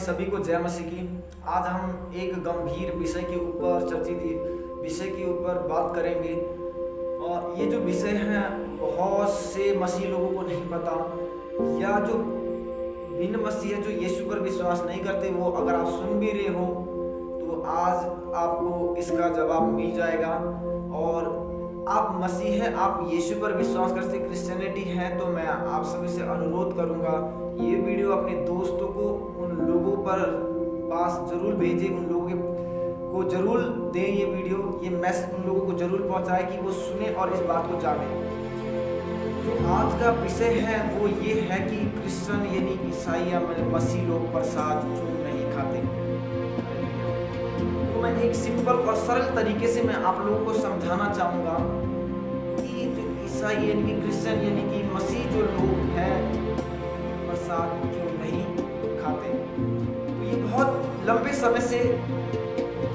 सभी को जय मसीह की। आज हम एक गंभीर विषय के ऊपर चर्चित विषय के ऊपर बात करेंगे। और ये जो विषय है बहुत से मसीह लोगों को नहीं पता, या जो बिन मसीह है, जो यीशु पर विश्वास नहीं करते, वो अगर आप सुन भी रहे हो तो आज आपको इसका जवाब मिल जाएगा। और आप मसीह हैं, आप यीशु पर विश्वास करते क्रिश्चियनिटी है, तो मैं आप सभी से अनुरोध करूंगा ये वीडियो अपने दोस्तों को, उन लोगों पर पास जरूर भेजें, उन लोगों को जरूर दें ये वीडियो, ये मैसेज उन लोगों को जरूर पहुंचाए कि वो सुने और इस बात को जाने। जो आज का विषय है वो ये है कि क्रिश्चियन यानी ईसाई या मसीह लोग प्रसाद क्यों नहीं खाते। तो मैं एक सिंपल और सरल तरीके से मैं आप लोगों को समझाना चाहूँगा कि जो ईसाई यानी कि क्रिश्चियन यानी कि मसीह जो लोग हैं प्रसाद क्यों नहीं खाते। तो ये बहुत लंबे समय से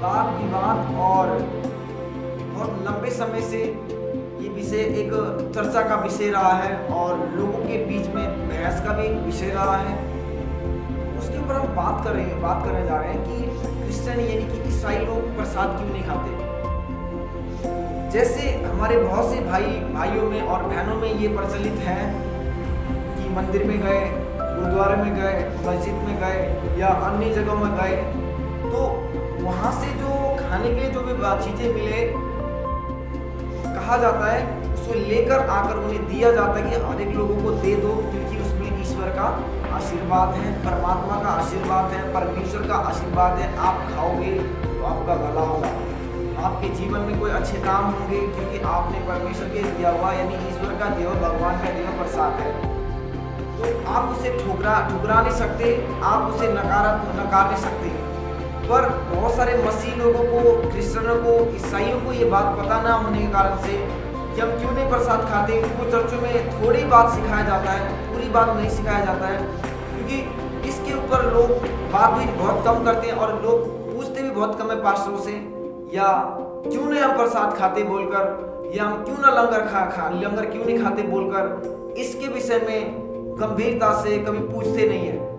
वाद विवाद और बहुत लंबे समय से ये विषय एक चर्चा का विषय रहा है और लोगों के बीच में बहस का भी एक विषय रहा है। उसके ऊपर हम बात करने जा रहे हैं कि क्रिश्चियन यानी कि ईसाई लोग प्रसाद क्यों नहीं खाते। जैसे हमारे बहुत से भाइयों में और बहनों में ये प्रचलित है कि मंदिर में गए, गुरुद्वारे में गए, मस्जिद में गए या अन्य जगहों में गए, तो वहाँ से जो खाने के लिए जो भी चीज़ें मिले, कहा जाता है उसको लेकर आकर उन्हें दिया जाता है कि हर एक लोगों को दे दो, क्योंकि उसमें ईश्वर का आशीर्वाद है, परमात्मा का आशीर्वाद है, परमेश्वर का आशीर्वाद है। आप खाओगे तो आपका भला होगा, आपके जीवन में कोई अच्छे काम होंगे, क्योंकि आपने परमेश्वर के दिया हुआ यानी ईश्वर का दिया, भगवान का दिया प्रसाद है। तो आप उसे ठुकरा नहीं सकते, आप उसे नकार नहीं सकते। पर बहुत सारे मसीह लोगों को, क्रिश्चियनों को, ईसाइयों को ये बात पता ना होने के कारण से कि हम क्यों नहीं प्रसाद खाते, उनको चर्चों में थोड़ी बात सिखाया जाता है, पूरी बात नहीं सिखाया जाता है, क्योंकि इसके ऊपर लोग बात भी बहुत कम करते हैं और लोग पूछते भी बहुत कम है पास्टरों से, या क्यों नहीं हम प्रसाद खाते बोलकर, या हम क्यों ना लंगर क्यों नहीं खाते बोलकर इसके विषय में गंभीरता से कभी पूछते नहीं है।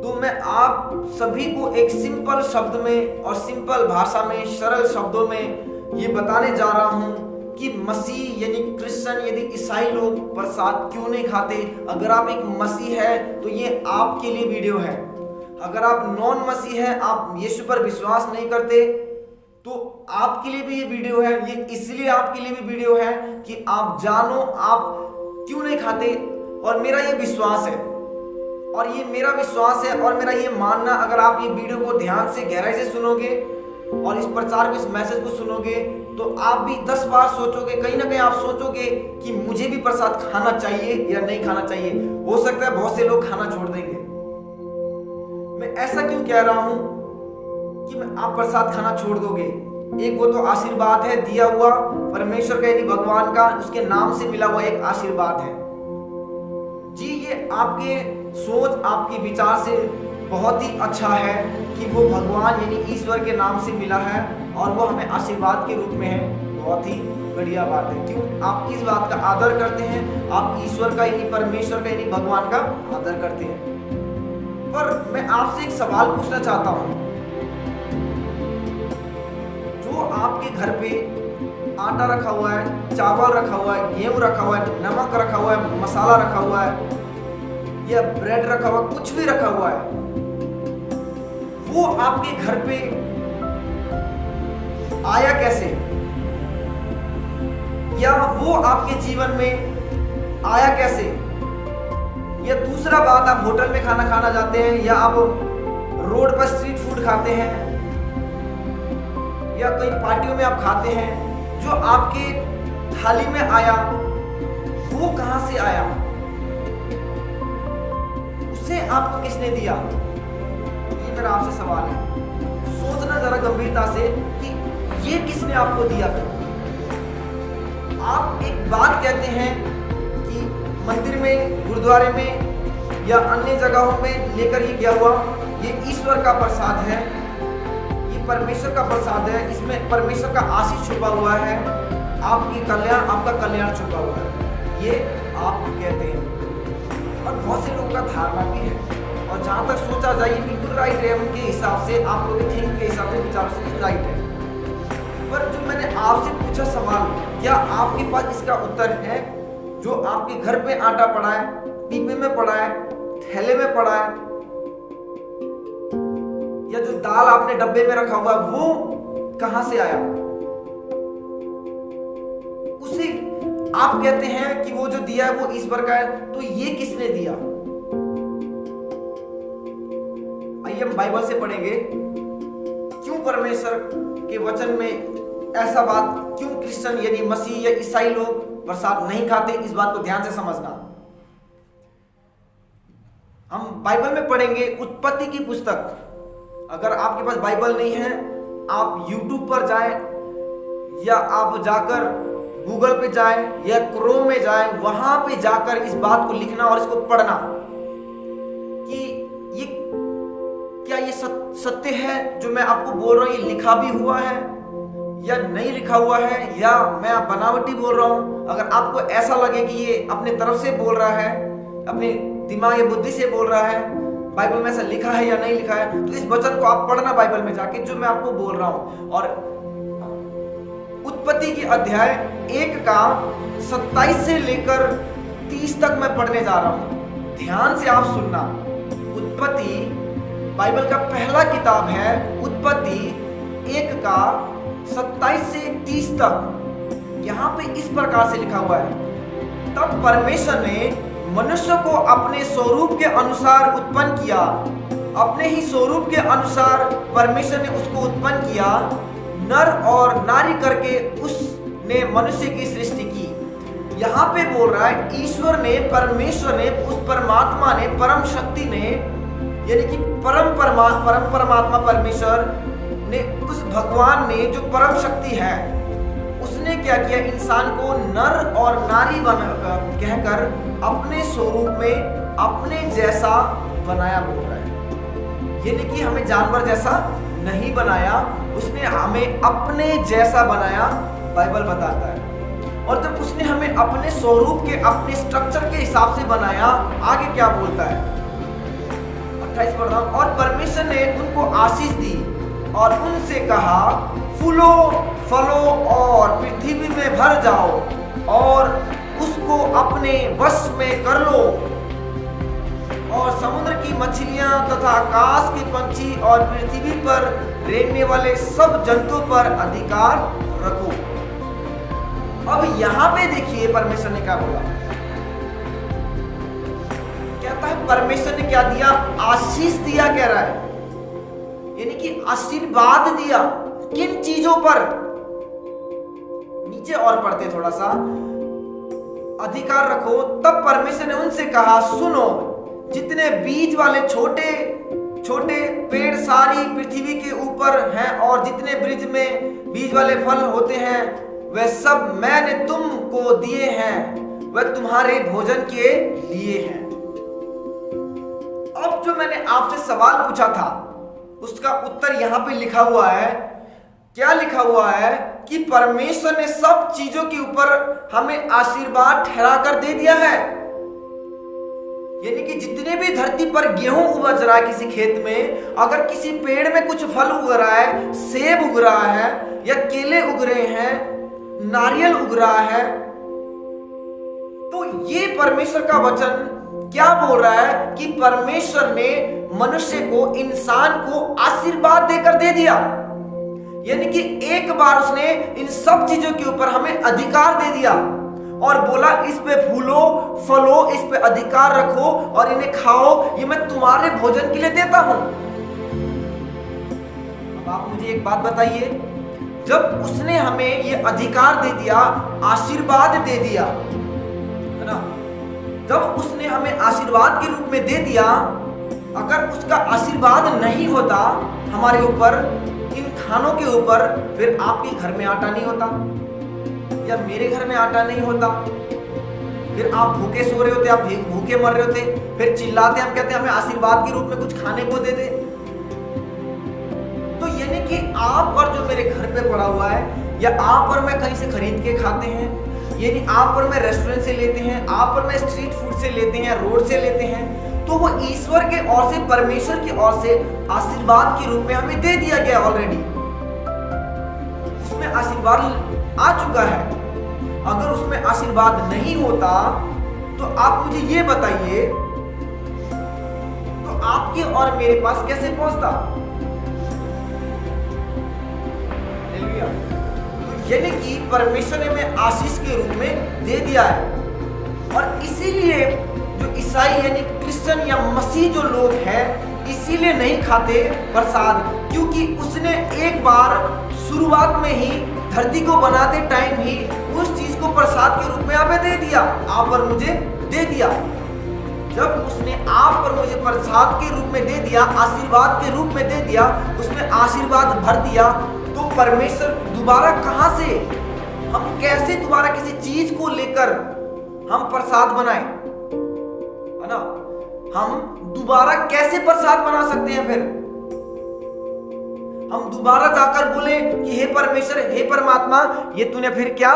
तो मैं आप सभी को एक सिंपल शब्द में और सिंपल भाषा में, सरल शब्दों में ये बताने जा रहा हूं कि मसीह यानी क्रिश्चियन यानी ईसाई लोग प्रसाद क्यों नहीं खाते। अगर आप एक मसीह है तो ये आपके लिए वीडियो है। अगर आप नॉन मसीह है, आप यीशु पर विश्वास नहीं करते, तो आपके लिए भी ये वीडियो है। ये इसलिए आपके लिए भी वीडियो है कि आप जानो आप क्यों नहीं खाते। और मेरा ये विश्वास है, और ये मेरा विश्वास है और मेरा ये मानना, अगर आप ये वीडियो को ध्यान से गहराई से सुनोगे और इस प्रचार को, इस मैसेज को सुनोगे, तो आप भी 10 बार सोचोगे, कहीं ना कहीं आप सोचोगे कि मुझे भी प्रसाद खाना चाहिए या नहीं खाना चाहिए। हो सकता है बहुत से लोग खाना छोड़ देंगे। मैं ऐसा क्यों कह रहा हूं कि आप प्रसाद खाना छोड़ दोगे। एक वो तो आशीर्वाद है दिया हुआ परमेश्वर का यानी भगवान का, उसके नाम से मिला हुआ एक आशीर्वाद है जी। ये आपके सोच, आपके विचार से बहुत ही अच्छा है कि वो भगवान यानी ईश्वर के नाम से मिला है और वो हमें आशीर्वाद के रूप में है। बहुत ही बढ़िया बात है। क्यों आप इस बात का आदर करते हैं, आप ईश्वर का यानी परमेश्वर का यानी भगवान का आदर करते हैं। पर मैं आपसे एक सवाल पूछना चाहता हूं। जो आपके घर पे आटा रखा हुआ है, चावल रखा हुआ है, गेहूं रखा हुआ है, नमक रखा हुआ है, मसाला रखा हुआ है, या ब्रेड रखा हुआ, कुछ भी रखा हुआ है, वो आपके घर पे आया कैसे, या वो आपके जीवन में आया कैसे। या दूसरा बात, आप होटल में खाना जाते हैं, या आप रोड पर स्ट्रीट फूड खाते हैं, या कई पार्टियों में आप खाते हैं, जो आपके थाली में आया वो कहां से आया, उसे आपको किसने दिया। ये मेरा आपसे सवाल है। सोचना जरा गंभीरता से कि ये किसने आपको दिया। आप एक बात कहते हैं कि मंदिर में, गुरुद्वारे में या अन्य जगहों में लेकर ये गया हुआ, ये ईश्वर का प्रसाद है, परमेश्वर का प्रसाद है, इसमें परमेश्वर का आशीष छुपा हुआ है, आपका कल्याण छुपा हुआ है, ये आप कहते हैं। और बहुत से लोगों का धारणा भी है, और और जहाँ तक सोचा जाए ये बिल्कुल राइट है, उनके हिसाब से, आप लोगों के थिंक के हिसाब से, विचारों से राइट है। पर जो मैंने आपसे पूछा सवाल, क्या आपके पास इसका उत्तर है? जो आपके घर पे आटा पड़ा है, पीपे में पड़ा है, थैले में पड़ा है, या जो दाल आपने डब्बे में रखा हुआ है, वो कहां से आया? उसे आप कहते हैं कि वो जो दिया है वो ईश्वर का है, तो ये किसने दिया? आइए हम बाइबल से पढ़ेंगे, क्यों परमेश्वर के वचन में ऐसा बात, क्यों क्रिश्चियन यानी मसीह या ईसाई लोग प्रसाद नहीं खाते, इस बात को ध्यान से समझना। हम बाइबल में पढ़ेंगे उत्पत्ति की पुस्तक। अगर आपके पास बाइबल नहीं है, आप YouTube पर जाएं या आप जाकर गूगल पे जाएं या क्रोम में जाएं, वहां पे जाकर इस बात को लिखना और इसको पढ़ना कि ये क्या ये सत्य है जो मैं आपको बोल रहा हूं, ये लिखा भी हुआ है या नहीं लिखा हुआ है, या मैं बनावटी बोल रहा हूं। अगर आपको ऐसा लगे कि ये अपने तरफ से बोल रहा है, अपने दिमाग या बुद्धि से बोल रहा है, बाइबल में ऐसा लिखा है या नहीं लिखा है, तो इस वचन को आप पढ़ना बाइबल में जाके, जो मैं आपको बोल रहा हूं। और उत्पत्ति की अध्याय 1 का 27 से लेकर 30 तक मैं पढ़ने जा रहा हूं। ध्यान से आप सुनना। उत्पत्ति बाइबल का पहला किताब है, उत्पत्ति 1 का 27 से 30 तक। यहां पे इस प्रकार से लिखा हुआ है, तब परमेश्वर ने मनुष्य को अपने स्वरूप के अनुसार उत्पन्न किया, अपने ही स्वरूप के अनुसार परमेश्वर ने उसको उत्पन्न किया, नर और नारी करके उसने मनुष्य की सृष्टि की। यहाँ पे बोल रहा है ईश्वर ने, परमेश्वर ने, उस परमात्मा ने, परम शक्ति ने, यानी कि परम परमात्मा परमेश्वर ने, उस भगवान ने जो परम शक्ति है, उसने क्या किया, इंसान को नर और नारी कहकर अपने स्वरूप में अपने जैसा बनाया बोल रहा है। यानी कि हमें जानवर जैसा नहीं बनाया, उसने हमें अपने जैसा बनाया, बाइबल बताता है। और जब उसने हमें अपने स्वरूप के, अपने स्ट्रक्चर के हिसाब से बनाया, आगे क्या बोलता है 28 पढ़ रहा हूं, और परमेश्वर ने उनको आशीष दी और उनसे कहा, फूलो फलो और पृथ्वी में भर जाओ और उसको अपने वश में कर लो, और समुद्र की मछलियां तथा आकाश के पंछी और पृथ्वी पर रेंगने वाले सब जंतुओं पर अधिकार रखो। अब यहां पे देखिए परमेश्वर ने क्या बोला, कहता है परमेश्वर ने क्या दिया, आशीष दिया, कह रहा है, यानी कि आशीर्वाद दिया। किन चीजों पर? नीचे और पढ़ते थोड़ा सा, अधिकार रखो। तब परमेश्वर ने उनसे कहा, सुनो, जितने बीज वाले छोटे छोटे पेड़ सारी पृथ्वी के ऊपर हैं और जितने वृक्ष में बीज वाले फल होते हैं, वे सब मैंने तुमको दिए हैं, वे तुम्हारे भोजन के लिए हैं। अब जो मैंने आपसे सवाल पूछा था, उसका उत्तर यहां पे लिखा हुआ है। क्या लिखा हुआ है कि परमेश्वर ने सब चीजों के ऊपर हमें आशीर्वाद ठहरा कर दे दिया है। यानी कि जितने भी धरती पर गेहूं उपज रहा है किसी खेत में, अगर किसी पेड़ में कुछ फल उग रहा है, सेब उग रहा है या केले उग रहे हैं, नारियल उग रहा है, तो ये परमेश्वर का वचन क्या बोल रहा है कि परमेश्वर ने मनुष्य को, इंसान को आशीर्वाद देकर दे दिया। यानी कि एक बार उसने इन सब चीजों के ऊपर हमें अधिकार दे दिया और बोला, इस पे फूलो फलो, इस पे अधिकार रखो और इन्हें खाओ, ये मैं तुम्हारे भोजन के लिए देता हूं। अब आप मुझे एक बात बताइए, जब उसने हमें ये अधिकार दे दिया, आशीर्वाद दे दिया, है ना, जब उसने हमें आशीर्वाद के रूप में दे दिया, अगर उसका आशीर्वाद नहीं होता हमारे ऊपर, इन खानों के ऊपर, फिर आपके घर में आटा नहीं होता या मेरे घर में आटा नहीं होता, फिर आप भूखे सो रहे होते, आप भूखे मर रहे होते, फिर चिल्लाते, हम कहते हमें आशीर्वाद के रूप में कुछ खाने को दे दे। तो यानी कि आप और जो मेरे घर पे पड़ा हुआ है, या आप और मैं कहीं से खरीद के खाते हैं, यानी आप और मैं रेस्टोरेंट से लेते हैं, आप और मैं स्ट्रीट फूड से लेते हैं, रोड से लेते हैं, तो वो ईश्वर के ओर से, परमेश्वर की ओर से आशीर्वाद के रूप में हमें दे दिया गया ऑलरेडी। उसमें आशीर्वाद आ चुका है। अगर उसमें आशीर्वाद नहीं होता तो आप मुझे ये बताइए, तो आपके और मेरे पास कैसे पहुंचता? तो यानी कि परमेश्वर ने हमें आशीष के रूप में दे दिया है। और इसीलिए जो ईसाई यानी क्रिश्चियन या मसीह जो लोग हैं, इसीलिए नहीं खाते प्रसाद, क्योंकि उसने एक बार शुरुआत में ही धरती को बनाते टाइम ही उस चीज को प्रसाद के रूप में आप दे दिया, आप और मुझे दे दिया। जब उसने आप और मुझे प्रसाद के रूप में दे दिया, आशीर्वाद के रूप में दे दिया, उसने आशीर्वाद भर दिया, तो परमेश्वर दोबारा कहां से, हम कैसे दोबारा किसी चीज को लेकर हम प्रसाद बनाए, है ना? हम दोबारा कैसे प्रसाद बना सकते हैं? फिर हम दोबारा जाकर बोले कि हे परमेश्वर, हे परमात्मा, ये तूने फिर क्या,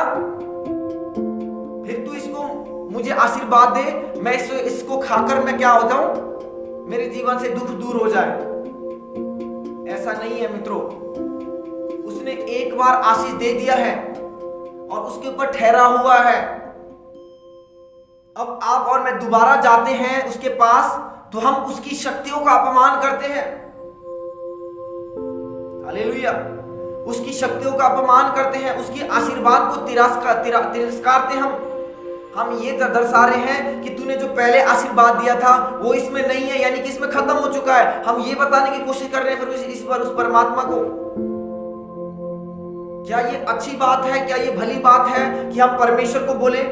फिर तू इसको मुझे आशीर्वाद दे, मैं इसको खाकर मैं क्या हो जाऊं, मेरे जीवन से दुख दूर हो जाए। ऐसा नहीं है मित्रों। उसने एक बार आशीष दे दिया है और उसके ऊपर ठहरा हुआ है। अब आप और मैं दोबारा जाते हैं उसके पास, तो हम उसकी शक्तियों का अपमान करते हैं। हालेलुया। उसकी शक्तियों का अपमान करते हैं, उसकी आशीर्वाद को तिरस्कारते हम ये दर्शा रहे हैं कि तूने जो पहले आशीर्वाद दिया था वो इसमें नहीं है, यानी कि इसमें खत्म हो चुका है। हम ये बताने की कोशिश कर रहे हैं फिर इस पर उस परमात्मा को। क्या ये अच्छी बात है? क्या ये भली बात है कि हम परमेश्वर को बोले?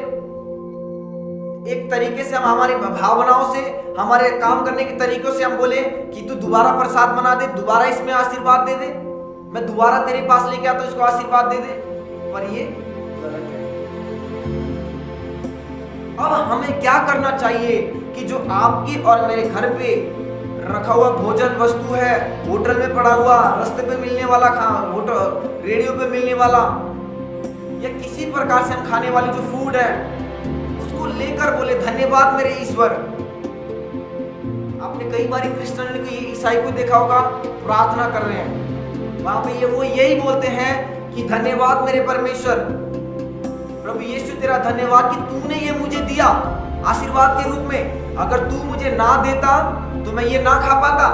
एक तरीके से हम हमारी भावनाओं से, हमारे काम करने के तरीकों से हम बोले कि तू दोबारा प्रसाद बना दे, दोबारा इसमें आशीर्वाद दे दे, मैं दोबारा तेरे पास लेके आता हूं, इसको आशीर्वाद दे दे। पर ये गलत है। अब हमें क्या करना चाहिए कि जो आपके और मेरे घर पे रखा हुआ भोजन वस्तु है, होटल में पड़ा हुआ, रास्ते पे मिलने वाला होटल, रेडियो पे मिलने वाला, या किसी प्रकार से हम खाने वाली जो फूड है, उसको लेकर बोले धन्यवाद मेरे ईश्वर। आपने कई बार क्रिश्चियन को, ईसाई को देखा होगा, प्रार्थना कर रहे हैं, वहां पे वो यही बोलते हैं कि धन्यवाद मेरे परमेश्वर, प्रभु यीशु तेरा धन्यवाद कि तूने ये मुझे दिया आशीर्वाद के रूप में। अगर तू मुझे ना देता तो मैं ये ना खा पाता।